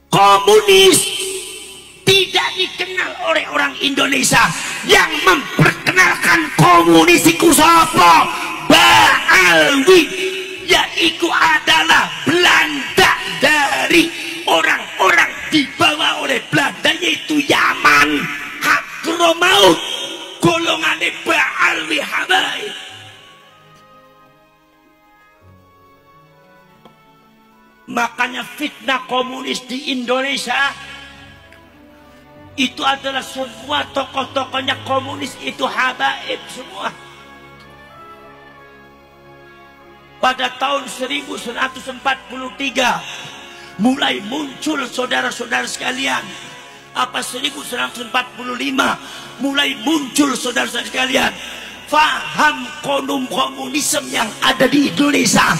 komunis tidak dikenal oleh orang Indonesia. Yang memperkenalkan komunis iku sapa? Ba'alwi, yaitu adalah Belanda. Dari orang-orang dibawa oleh Belanda, yaitu Yaman, Hadramaut, golongannya Ba'alwi Habaib. Makanya fitnah komunis di Indonesia itu adalah semua tokoh-tokohnya komunis itu habaib semua. Pada tahun 1943 mulai muncul saudara-saudara sekalian. Apa 1945 mulai muncul saudara-saudara sekalian faham komunisme yang ada di Indonesia.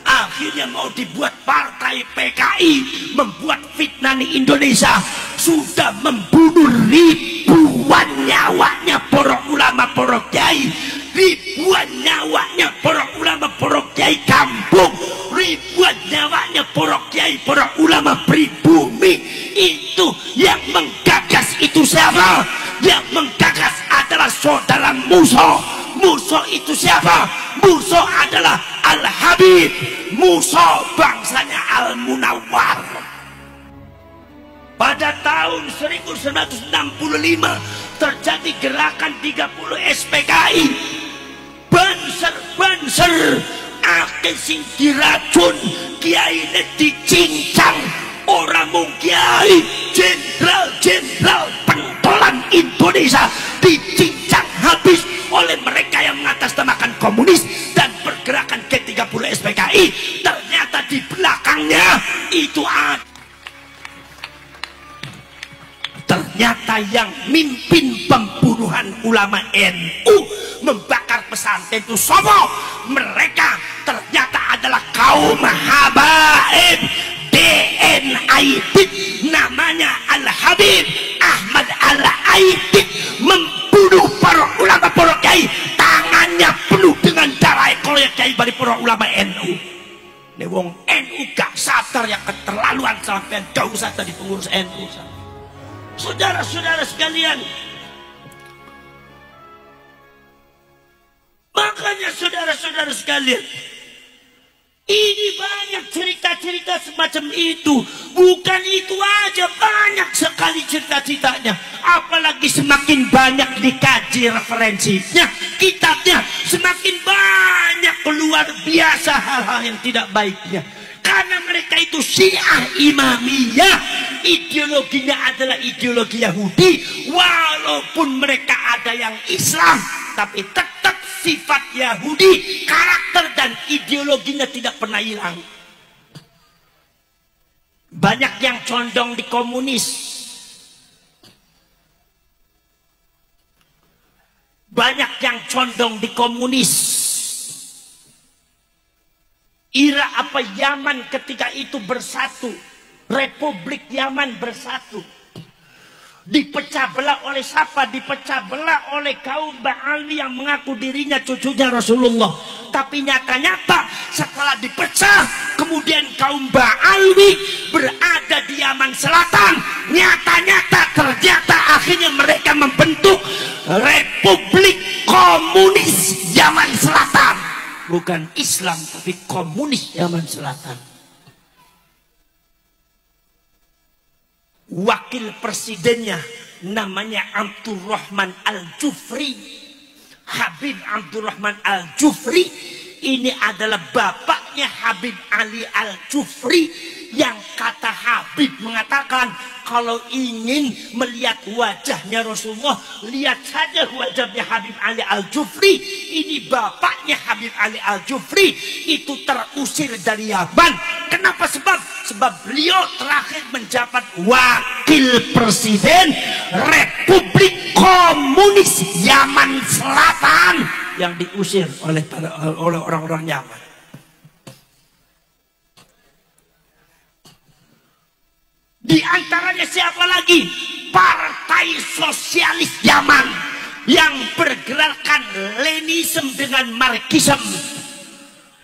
Akhirnya mau dibuat partai PKI, membuat fitnah di Indonesia, sudah membunuh ribuan nyawanya para ulama, para kiai, ribuan nyawanya para ulama, para kiai kampung, ribuan nyawanya para kiai, para ulama pribumi. Itu yang menggagas itu siapa? Yang menggagas adalah saudara Musa. Musa itu siapa? Musa adalah Al-Habib, Musa bangsanya Al-Munawwar. Pada tahun 1965 terjadi gerakan 30 SPKI. Banser akeh sing diracun, kiai dicincang, orang mung kiai, jenderal pentolan Indonesia dicincang habis oleh mereka yang mengatasnamakan komunis dan pergerakan G30 SPKI. Ternyata di belakangnya itu ada, ternyata yang mimpin pembunuhan ulama NU, membakar pesantren itu sopo? Mereka ternyata adalah kaum habaib DNAID, namanya Al-Habib Ahmad Al-Aidid, membunuh para ulama, para kiai, tangannya penuh dengan darah ekor kiai dari para ulama NU. Nih wong NU gak sadar yang keterlaluan sampai gak usah tadi pengurus NU. Saudara-saudara sekalian, makanya saudara-saudara sekalian, ini banyak cerita-cerita semacam itu. Bukan itu aja, banyak sekali cerita-ceritanya. Apalagi semakin banyak dikaji referensinya, kitabnya, semakin banyak luar biasa hal-hal yang tidak baiknya. Karena mereka itu Syiah Imamiyah, ideologinya adalah ideologi Yahudi. Walaupun mereka ada yang Islam, tapi tetap sifat Yahudi, karakter dan ideologinya tidak pernah hilang. Banyak yang condong di komunis, banyak yang condong di komunis. Irak apa Yaman ketika itu bersatu, Republik Yaman bersatu, dipecah belah oleh siapa? Dipecah belah oleh kaum Ba'alwi yang mengaku dirinya cucunya Rasulullah. Tapi nyata-nyata setelah dipecah, kemudian kaum Ba'alwi berada di Yaman Selatan. Nyata-nyata ternyata akhirnya mereka membentuk Republik Komunis Yaman Selatan. Bukan Islam tapi komunis Yaman Selatan. Wakil presidennya namanya Abdurrahman Al-Jufri, Habib Abdurrahman Al-Jufri. Ini adalah bapaknya Habib Ali Al-Jufri, yang kata Habib mengatakan, kalau ingin melihat wajahnya Rasulullah, lihat saja wajahnya Habib Ali Al-Jufri. Ini bapaknya Habib Ali Al-Jufri itu terusir dari Yaman. Kenapa? Sebab beliau terakhir menjabat wakil presiden Republik Komunis Yaman Selatan yang diusir oleh orang-orang Yaman. Di antaranya siapa lagi? Partai Sosialis Yaman yang bergerakkan Leninisme dengan Marxisme,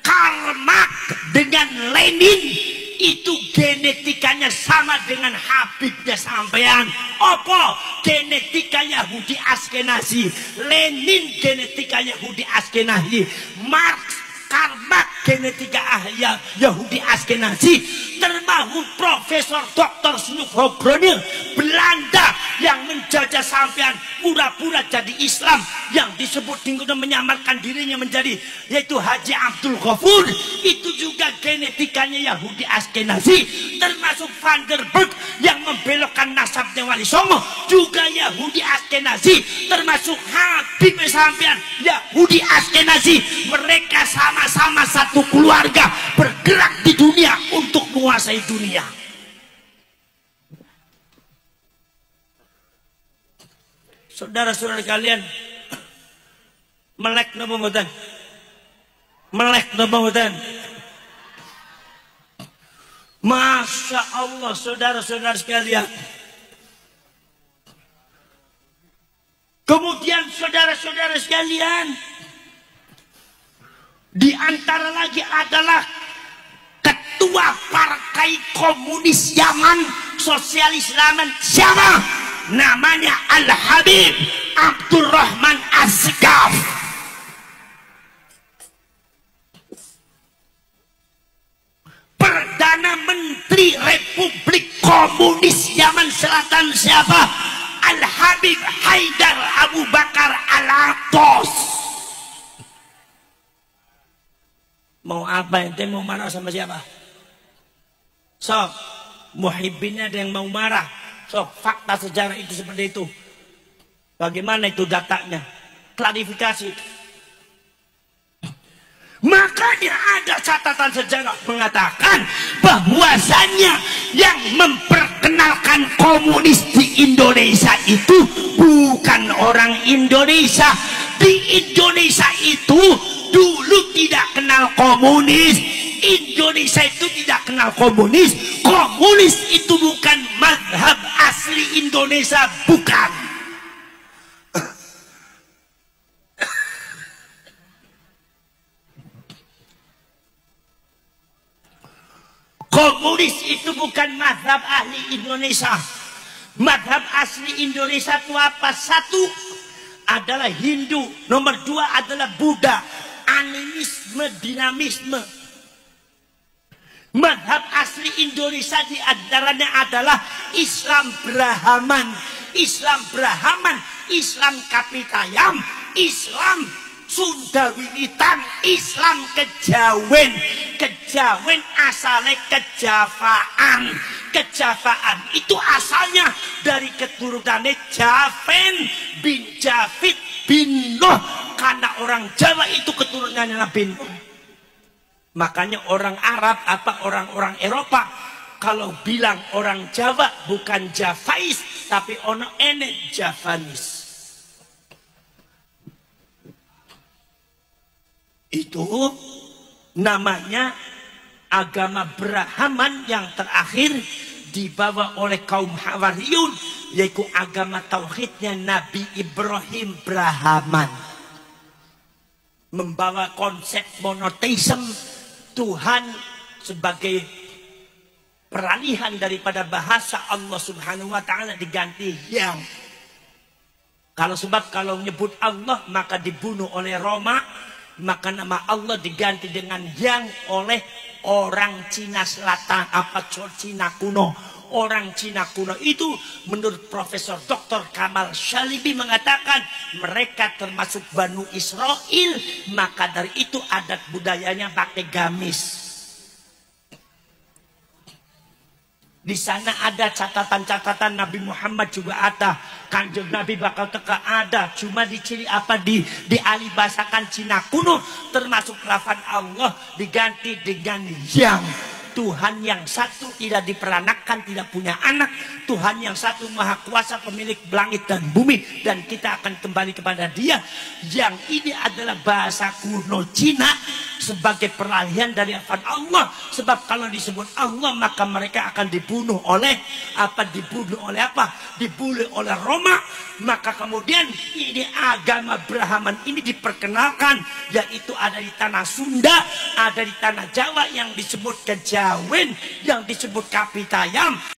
Karl Marx dengan Lenin. itu genetikanya sama dengan Habibnya sampean. Apa? Genetika Yahudi Askenazi. Lenin genetika Yahudi Askenazi. Marx, Karl Marx genetika Yahudi Askenazi. Termasuk Profesor Dr. Snoek Groninger Belanda yang menjajah sampean pura-pura jadi Islam, yang disebut dengan menyamarkan dirinya menjadi yaitu Haji Abdul Ghafur, itu juga genetikanya Yahudi Askenazi. Termasuk Van der Berg yang membelokkan nasabnya Wali Songo juga Yahudi Askenazi. Termasuk Habib sampean Yahudi Askenazi. Mereka sama-sama satu keluarga bergerak di dunia untuk menguasai dunia. Saudara-saudara kalian, melek napa mboten? Melek napa mboten? Masya Allah, saudara-saudara sekalian. Kemudian saudara-saudara sekalian, di antara lagi adalah ketua partai komunis Yaman, sosialis Yaman, siapa? Namanya Al-Habib Abdurrahman Asghaf. Perdana Menteri Republik Komunis Yaman Selatan siapa? Al-Habib Haidar Abu Bakar Al-Abbas. Mau apa ente? Mau marah sama siapa? Sok, muhibbinnya ada yang mau marah. Sok, fakta sejarah itu seperti itu. Bagaimana itu datanya? Klarifikasi. Makanya ada catatan sejarah mengatakan bahwasannya yang memperkenalkan komunis di Indonesia itu bukan orang Indonesia. Di Indonesia itu dulu tidak kenal komunis. Indonesia itu tidak kenal komunis. Komunis itu bukan mazhab asli Indonesia, bukan. Komunis itu bukan mazhab ahli Indonesia. Mazhab asli Indonesia itu apa? Satu adalah Hindu, nomor dua adalah Buddha, animisme, dinamisme. Mazhab asli Indonesia di antaranya adalah Islam Brahman, Islam Brahman, Islam Kapitayam, Islam Sunda Wiwitan, Islam Kejawen. Kejawen asalnya Kejavaan. Kejavaan itu asalnya dari keturunannya Javen bin Javid bin Nuh, karena orang Jawa itu keturunannya Nabi Nuh. Makanya orang Arab apa orang-orang Eropa kalau bilang orang Jawa bukan Javais tapi ono ene Javanis. Itu namanya agama Brahman yang terakhir dibawa oleh kaum Hawariyun, yaitu agama tauhidnya Nabi Ibrahim Brahman, membawa konsep monoteisme, Tuhan sebagai peralihan daripada bahasa Allah Subhanahu wa ta'ala diganti yang. Kalau nyebut Allah maka dibunuh oleh Roma, maka nama Allah diganti dengan yang oleh orang Cina Selatan apa Cina kuno. Orang Cina kuno itu menurut Profesor Dr. Kamal Shalibi mengatakan mereka termasuk Banu Israel, maka dari itu adat budayanya pakai gamis. Di sana ada catatan-catatan Nabi Muhammad juga ada, Kanjeng Nabi bakal teka ada, cuma diciri apa dialibasakan Cina kuno, termasuk lafaz Allah diganti dengan yang. Tuhan yang satu tidak diperanakan, tidak punya anak. Tuhan yang satu maha kuasa, pemilik langit dan bumi, dan kita akan kembali kepada Dia. Yang ini adalah bahasa kuno Cina. sebagai peralihan dari lafaz Allah. Sebab kalau disebut Allah maka mereka akan dibunuh oleh apa? Dibunuh oleh Roma. Maka kemudian ini agama Brahman ini diperkenalkan, yaitu ada di tanah Sunda, ada di tanah Jawa yang disebut Kejawen, yang disebut Kapitayam.